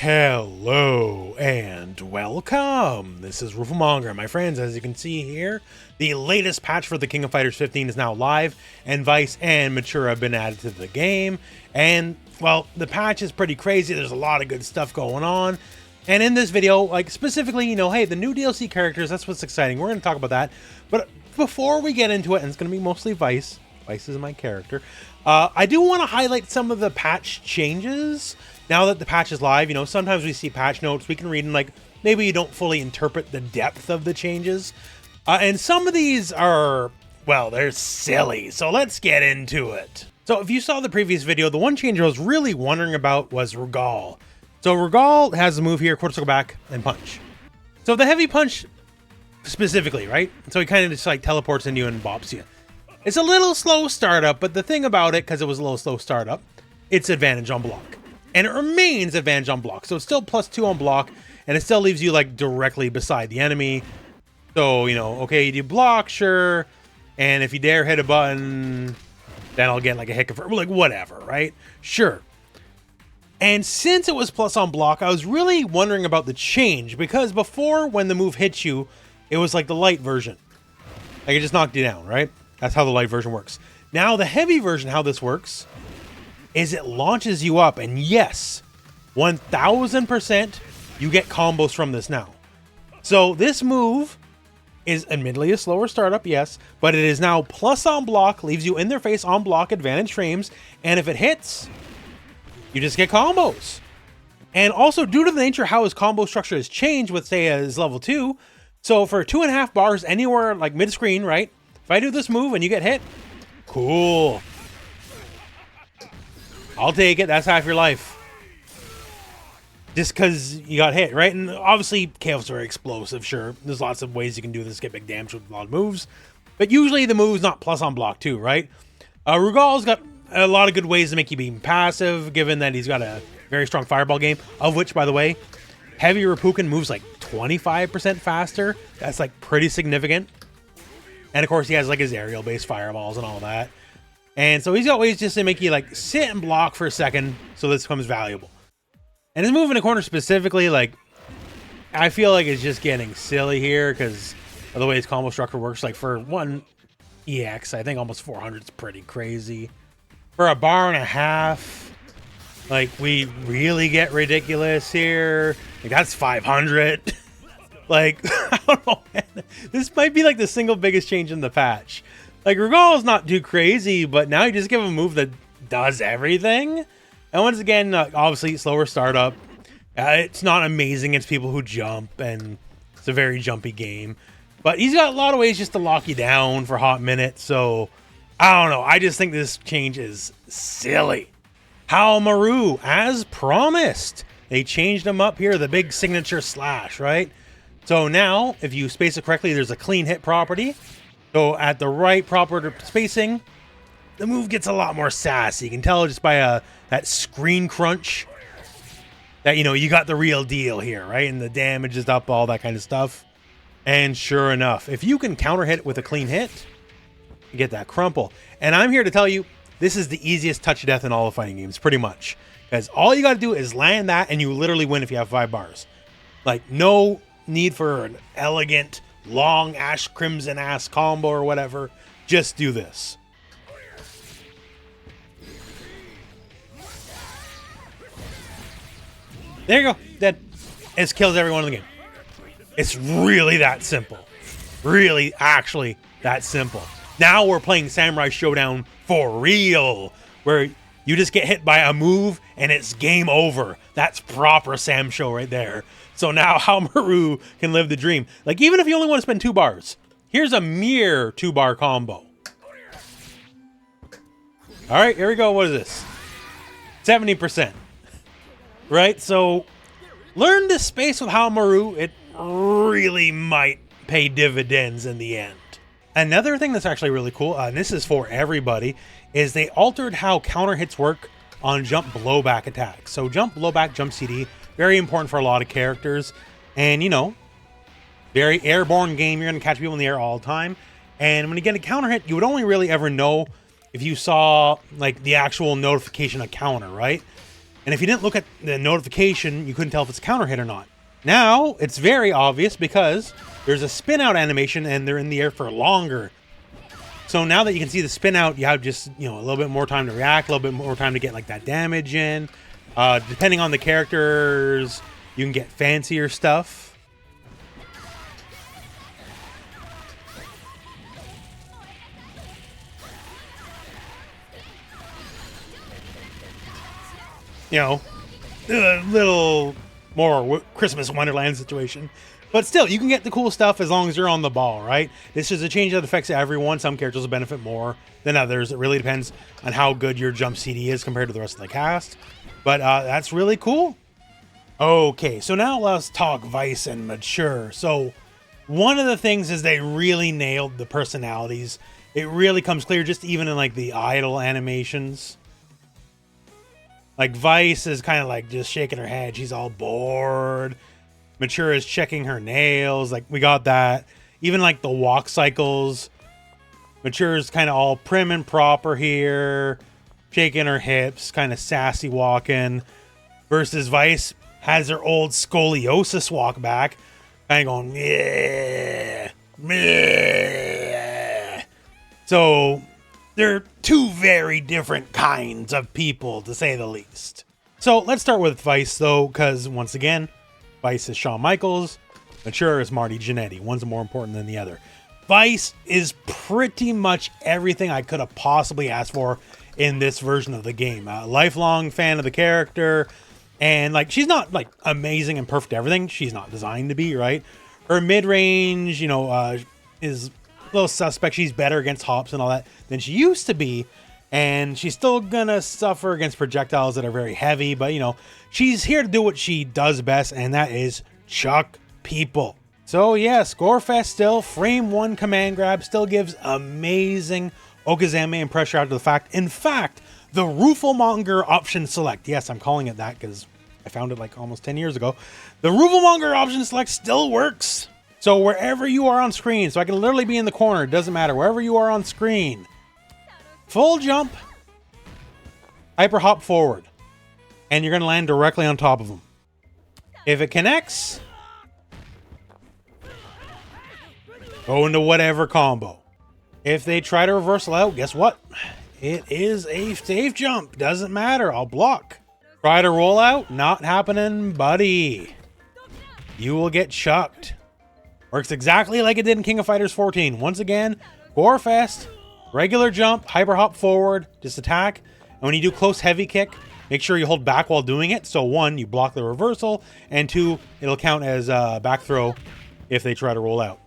Hello and welcome. This is Rooflemonger, my friends. As you can see here, the latest patch for the King of Fighters 15 is now live, and Vice and Mature have been added to the game. And well, the patch is pretty crazy. There's a lot of good stuff going on. And in this video, like specifically, hey, the new DLC characters, that's what's exciting. We're going to talk about that. But before we get into it, and it's going to be mostly Vice. Vice is my character. I do want to highlight some of the patch changes. Now that the patch is live, sometimes we see patch notes, we can read and maybe you don't fully interpret the depth of the changes. And some of these are, well, they're silly. So let's get into it. So if you saw the previous video, the one change I was really wondering about was Rugal. So Rugal has a move here, quarter circle back and punch. So the heavy punch specifically, right? So he kind of just teleports into you and bops you. It's a little slow startup, but the thing about it, because it was a little slow startup, it's advantage on block. And it remains advantage on block. So it's still +2 on block, and it still leaves you directly beside the enemy. So, okay, you do block, sure. And if you dare hit a button, then I'll get a hit confirm, whatever, right? Sure. And since it was plus on block, I was really wondering about the change, because before when the move hits you, it was the light version. It just knocked you down, right? That's how the light version works. Now the heavy version, how this works is it launches you up, and yes, 1000% you get combos from this now. So this move is admittedly a slower startup, yes, but it is now plus on block, leaves you in their face on block, advantage frames, and if it hits, you just get combos. And also, due to the nature of how his combo structure has changed with, say, his level 2, so for 2.5 bars anywhere mid-screen, right? If I do this move and you get hit, cool. I'll take it. That's half your life. Just because you got hit, right? And obviously, KO's very explosive, sure. There's lots of ways you can do this, get big damage with a lot of moves. But usually the move's not plus on block too, right? Rugal's got a lot of good ways to make you be passive, given that he's got a very strong fireball game, of which, by the way, heavy Reppuken moves 25% faster. That's pretty significant. And of course, he has his aerial-based fireballs and all that. And so he's got ways just to make you sit and block for a second, so this becomes valuable. And his move in the corner specifically, I feel it's just getting silly here because of the way his combo structure works. For one EX, I think almost 400 is pretty crazy. For a bar and a half, we really get ridiculous here. That's 500. I don't know, man. This might be the single biggest change in the patch. Rugal is not too crazy, but now you just give him a move that does everything. And once again, obviously, slower startup. It's not amazing against people who jump, and it's a very jumpy game. But he's got a lot of ways just to lock you down for a hot minute, so I don't know. I just think this change is silly. Haohmaru, as promised. They changed him up here, the big signature slash, right? So now, if you space it correctly, there's a clean hit property. So at the right proper spacing, the move gets a lot more sassy. You can tell just by that screen crunch that, you got the real deal here, right? And the damage is up, all that kind of stuff. And sure enough, if you can counter hit with a clean hit, you get that crumple. And I'm here to tell you, this is the easiest touch of death in all the fighting games, pretty much. Because all you got to do is land that, and you literally win if you have 5 bars. No need for an elegant long Ash Crimson ass combo or whatever. Just do this. There you go. Dead. It kills everyone in the game. It's really that simple. Really, actually, that simple. Now we're playing Samurai Showdown for real, where you just get hit by a move and it's game over. That's proper Sam Show right there. So now Haohmaru can live the dream. Even if you only want to spend 2 bars, here's a mere 2-bar combo. All right, here we go. What is this? 70%. Right? So learn this space with Haohmaru. It really might pay dividends in the end. Another thing that's actually really cool, and this is for everybody, is they altered how counter hits work on jump blowback attacks. So jump blowback, jump CD, very important for a lot of characters. And, very airborne game. You're going to catch people in the air all the time. And when you get a counter hit, you would only really ever know if you saw, the actual notification of counter, right? And if you didn't look at the notification, you couldn't tell if it's a counter hit or not. Now, it's very obvious because there's a spin out animation and they're in the air for longer. So now that you can see the spin out, you have just, you know, a little bit more time to react, a little bit more time to get like that damage in. Depending on the characters, you can get fancier stuff. You know, a little more Christmas Wonderland situation. But still, you can get the cool stuff as long as you're on the ball, right? This is a change that affects everyone. Some characters will benefit more than others. It really depends on how good your jump CD is compared to the rest of the cast. But that's really cool. Okay, so now let's talk Vice and Mature. So one of the things is they really nailed the personalities. It really comes clear just even in like the idle animations. Like Vice is kind of like just shaking her head. She's all bored. Mature is checking her nails. Like we got that. Even like the walk cycles. Mature is kind of all prim and proper here. Shaking her hips. Kind of sassy walking. Versus Vice has her old scoliosis walk back. Kind of going, yeah, meh. So they're two very different kinds of people, to say the least. So let's start with Vice, though, because once again, Vice is Shawn Michaels, Mature is Marty Jannetty. One's more important than the other. Vice is pretty much everything I could have possibly asked for in this version of the game. A lifelong fan of the character, and like she's not like amazing and perfect at everything. She's not designed to be, right? Her mid-range, you know, is a little suspect. She's better against hops and all that than she used to be. And she's still gonna suffer against projectiles that are very heavy, but you know, she's here to do what she does best, and that is chuck people. So yes, Gorefest still, frame 1 command grab still gives amazing Okazeme and pressure out to the fact. In fact, the Rooflemonger option select, yes, I'm calling it that because I found it like almost 10 years ago. The Rooflemonger option select still works. So wherever you are on screen, so I can literally be in the corner, it doesn't matter, wherever you are on screen, full jump, hyper hop forward, and you're going to land directly on top of them. If it connects, go into whatever combo. If they try to reversal out, guess what? It is a safe jump. Doesn't matter. I'll block. Try to roll out. Not happening, buddy. You will get chucked. Works exactly like it did in King of Fighters 14. Once again, Gorefest, regular jump, hyper hop forward, just attack. And when you do close heavy kick, make sure you hold back while doing it. So 1, you block the reversal, and 2, it'll count as a back throw if they try to roll out.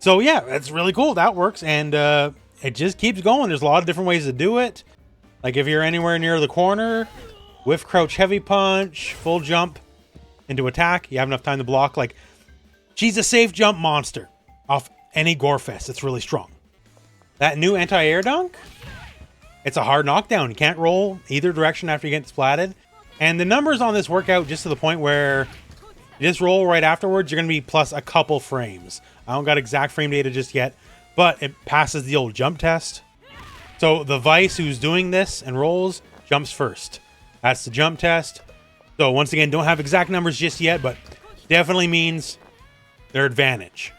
So yeah, that's really cool. That works, and it just keeps going. There's a lot of different ways to do it. Like if you're anywhere near the corner, whiff crouch heavy punch, full jump into attack. You have enough time to block. Like she's a safe jump monster off any Gorefest. It's really strong. That new anti-air dunk, it's a hard knockdown. You can't roll either direction after you get splatted. And the numbers on this work out just to the point where you just roll right afterwards, you're going to be plus a couple frames. I don't got exact frame data just yet, but it passes the old jump test. So the Vice who's doing this and rolls jumps first. That's the jump test. So once again, don't have exact numbers just yet, but definitely means their advantage.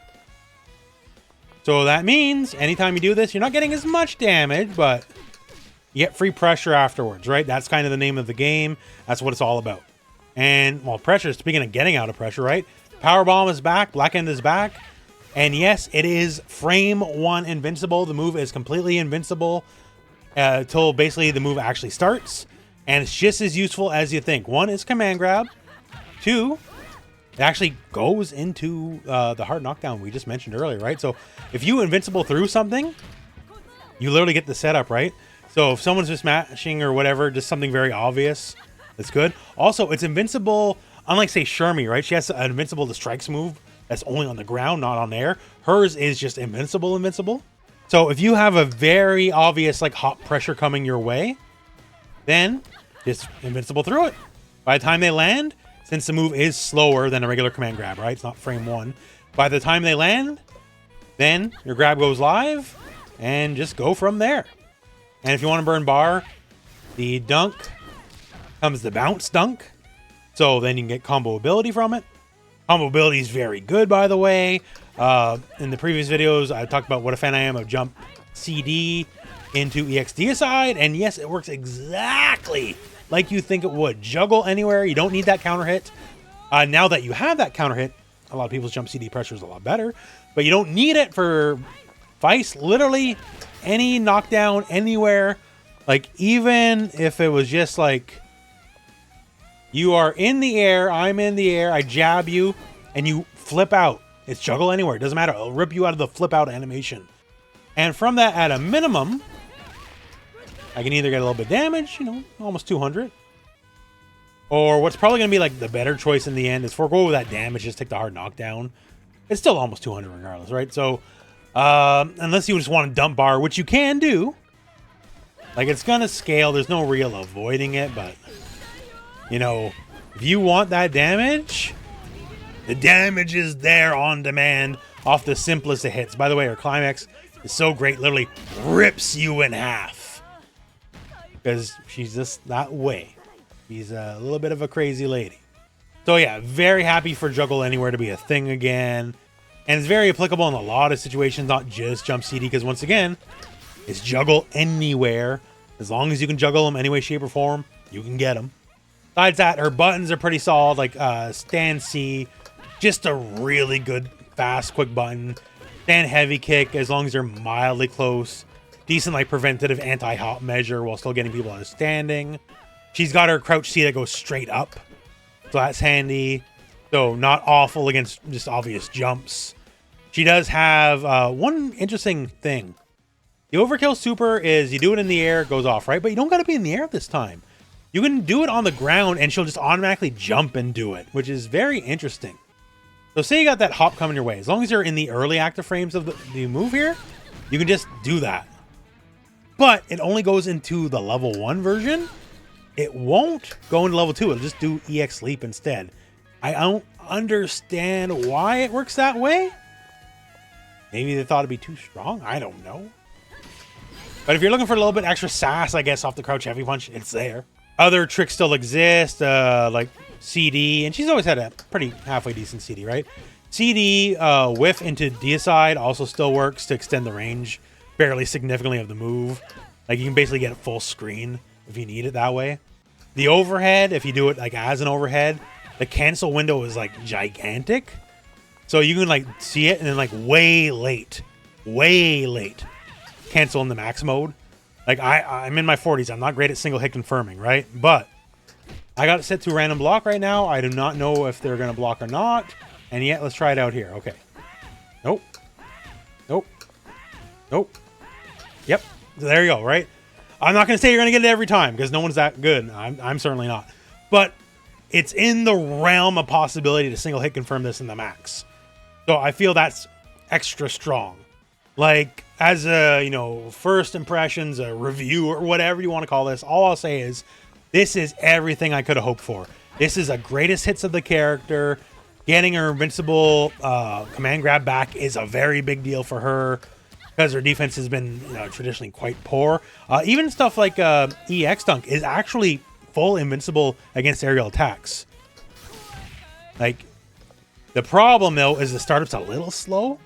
So that means anytime you do this, you're not getting as much damage, but you get free pressure afterwards, right? That's kind of the name of the game. That's what it's all about. And, well, pressure, speaking of getting out of pressure, right? Powerbomb is back. Black End is back. And yes, it is frame 1 invincible. The move is completely invincible till basically the move actually starts. And it's just as useful as you think. 1 is command grab. 2, it actually goes into the hard knockdown we just mentioned earlier, right? So if you invincible through something, you literally get the setup, right? So if someone's just smashing or whatever, just something very obvious, that's good. Also, it's invincible, unlike, say, Shermie, right? She has an invincible to strikes move that's only on the ground, not on air. Hers is just invincible. So if you have a very obvious, like, hot pressure coming your way, then just invincible through it. By the time they land, since the move is slower than a regular command grab, right? It's not frame 1. By the time they land, then your grab goes live, and just go from there. And if you want to burn bar, the dunk comes the bounce dunk. So then you can get combo ability from it. Combo ability is very good, by the way. In the previous videos, I talked about what a fan I am of jump CD into EX Deicide. And yes, it works exactly like you think it would. Juggle anywhere. You don't need that counter hit. Now that you have that counter hit, a lot of people's jump CD pressure is a lot better. But you don't need it for Vice. Literally any knockdown anywhere. Like, even if it was just like, you are in the air, I'm in the air, I jab you, and you flip out. It's juggle anywhere. It doesn't matter. It'll rip you out of the flip out animation. And from that, at a minimum, I can either get a little bit of damage, you know, almost 200. Or what's probably going to be like the better choice in the end is forego with that damage, just take the hard knockdown. It's still almost 200 regardless, right? So, unless you just want to dump bar, which you can do. Like, it's going to scale. There's no real avoiding it, but, you know, if you want that damage, the damage is there on demand off the simplest of hits. By the way, her climax is so great, literally rips you in half. Because she's just that way. She's a little bit of a crazy lady. So yeah, very happy for Juggle Anywhere to be a thing again. And it's very applicable in a lot of situations, not just Jump CD, because once again, it's Juggle Anywhere. As long as you can juggle them any way, shape, or form, you can get them. Besides that, her buttons are pretty solid, like stand C, just a really good, fast, quick button. Stand heavy kick, as long as you're mildly close. Decent, like, preventative anti-hop measure while still getting people out of standing. She's got her crouch C that goes straight up, so that's handy. So not awful against just obvious jumps. She does have one interesting thing. The overkill super is you do it in the air, it goes off, right? But you don't got to be in the air this time. You can do it on the ground and she'll just automatically jump and do it, which is very interesting. So say you got that hop coming your way. As long as you're in the early active frames of the move here, you can just do that. But it only goes into the level 1 version. It won't go into level 2. It'll just do EX Leap instead. I don't understand why it works that way. Maybe they thought it'd be too strong. I don't know. But if you're looking for a little bit extra sass, I guess, off the crouch heavy punch, it's there. Other tricks still exist, like CD, and she's always had a pretty halfway decent CD, right? CD whiff into Deicide also still works to extend the range fairly significantly of the move. Like, you can basically get it full screen if you need it that way. The overhead, if you do it like as an overhead, the cancel window is like gigantic. So you can like see it and then like way late cancel in the max mode. Like, I'm in my 40s. I'm not great at single hit confirming, right? But I got it set to random block right now. I do not know if they're going to block or not. And yet, let's try it out here. Okay. Nope. Nope. Nope. Yep. So there you go, right? I'm not going to say you're going to get it every time because no one's that good. I'm certainly not. But it's in the realm of possibility to single hit confirm this in the max. So I feel that's extra strong. Like, as a, you know, first impressions, a review, or whatever you want to call this, all I'll say is this is everything I could have hoped for. This is a greatest hits of the character. Getting her invincible command grab back is a very big deal for her because her defense has been, you know, traditionally quite poor. Even stuff like EX Dunk is actually full invincible against aerial attacks. Like, the problem, though, is the startup's a little slow.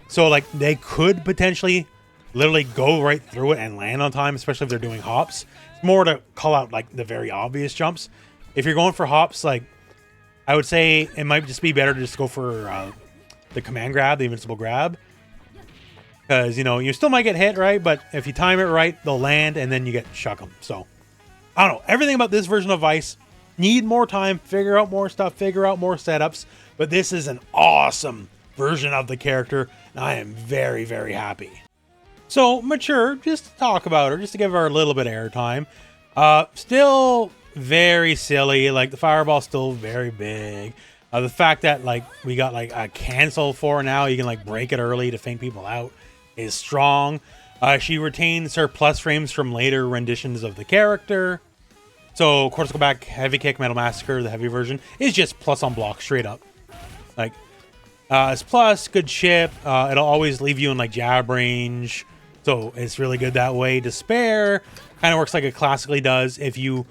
So, like, they could potentially literally go right through it and land on time, especially if they're doing hops. It's more to call out, like, the very obvious jumps. If you're going for hops, like, I would say it might just be better to just go for the command grab, the invincible grab. Because, you know, you still might get hit, right? But if you time it right, they'll land, and then you get shuck them. So, I don't know. Everything about this version of Vice, need more time, figure out more stuff, figure out more setups. But this is an awesome version of the character, and I am very, very happy. So, Mature, just to talk about her, just to give her a little bit of airtime. Still very silly. Like, the fireball's still very big. The fact that, like, we got, like, a cancel for now, you can, like, break it early to feint people out, is strong. She retains her plus frames from later renditions of the character. So, Cortical Back, Heavy Kick, Metal Massacre, the heavy version, is just plus on block straight up. Like, it's plus, good chip. It'll always leave you in, like, jab range. So, it's really good that way. Despair kind of works like it classically does. If you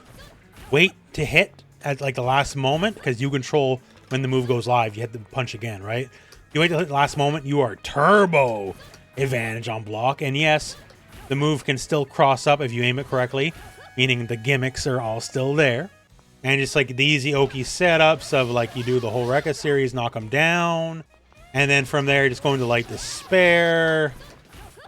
wait to hit at like the last moment, because you control when the move goes live, you hit the punch again, right? You wait till the last moment, you are turbo advantage on block. And yes, the move can still cross up if you aim it correctly, meaning the gimmicks are all still there. And just like the easy Oki setups of like you do the whole Rekka series, knock them down. And then from there, just going to like Despair.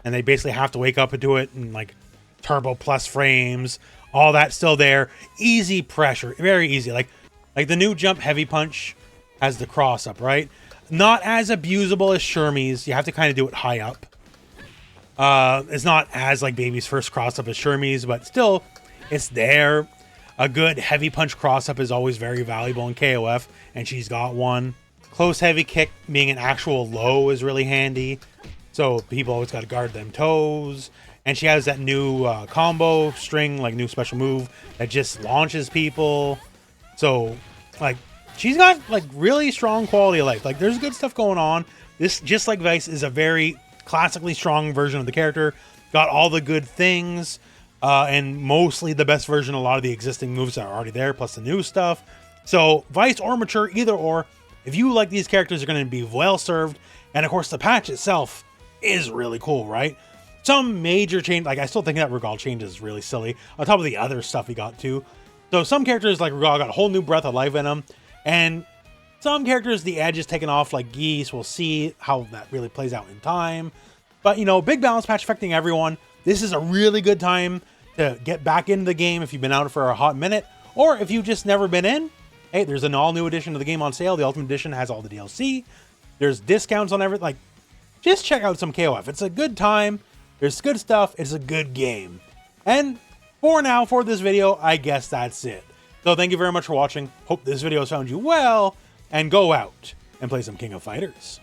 And they basically have to wake up into it and like turbo plus frames. All that still there. Easy pressure. Very easy. Like the new jump heavy punch has the cross up, right? Not as abusable as Shermie's. You have to kind of do it high up. It's not as like Baby's first cross up as Shermie's, but still, it's there. A good heavy punch cross up is always very valuable in KOF, and she's got one. Close heavy kick being an actual low is really handy. So people always got to guard them toes. And she has that new combo string, like new special move that just launches people. So like she's got like really strong quality of life. Like there's good stuff going on. This, just like Vice, is a very classically strong version of the character. Got all the good things. And mostly the best version of a lot of the existing moves that are already there, plus the new stuff. So Vice or Mature, either or, if you like these characters, are going to be well served. And of course, the patch itself is really cool, right? Some major change, like I still think that Rugal change is really silly, on top of the other stuff he got too. So some characters like Rugal got a whole new breath of life in them, and some characters the edge is taken off, like Geese. We'll see how that really plays out in time. But you know, big balance patch affecting everyone. This is a really good time to get back into the game if you've been out for a hot minute, or if you've just never been in. Hey, there's an all-new edition of the game on sale. The Ultimate Edition has all the DLC. There's discounts on everything. Like, just check out some KOF. It's a good time. There's good stuff. It's a good game. And for now, for this video, I guess that's it. So thank you very much for watching. Hope this video has found you well, and go out and play some King of Fighters.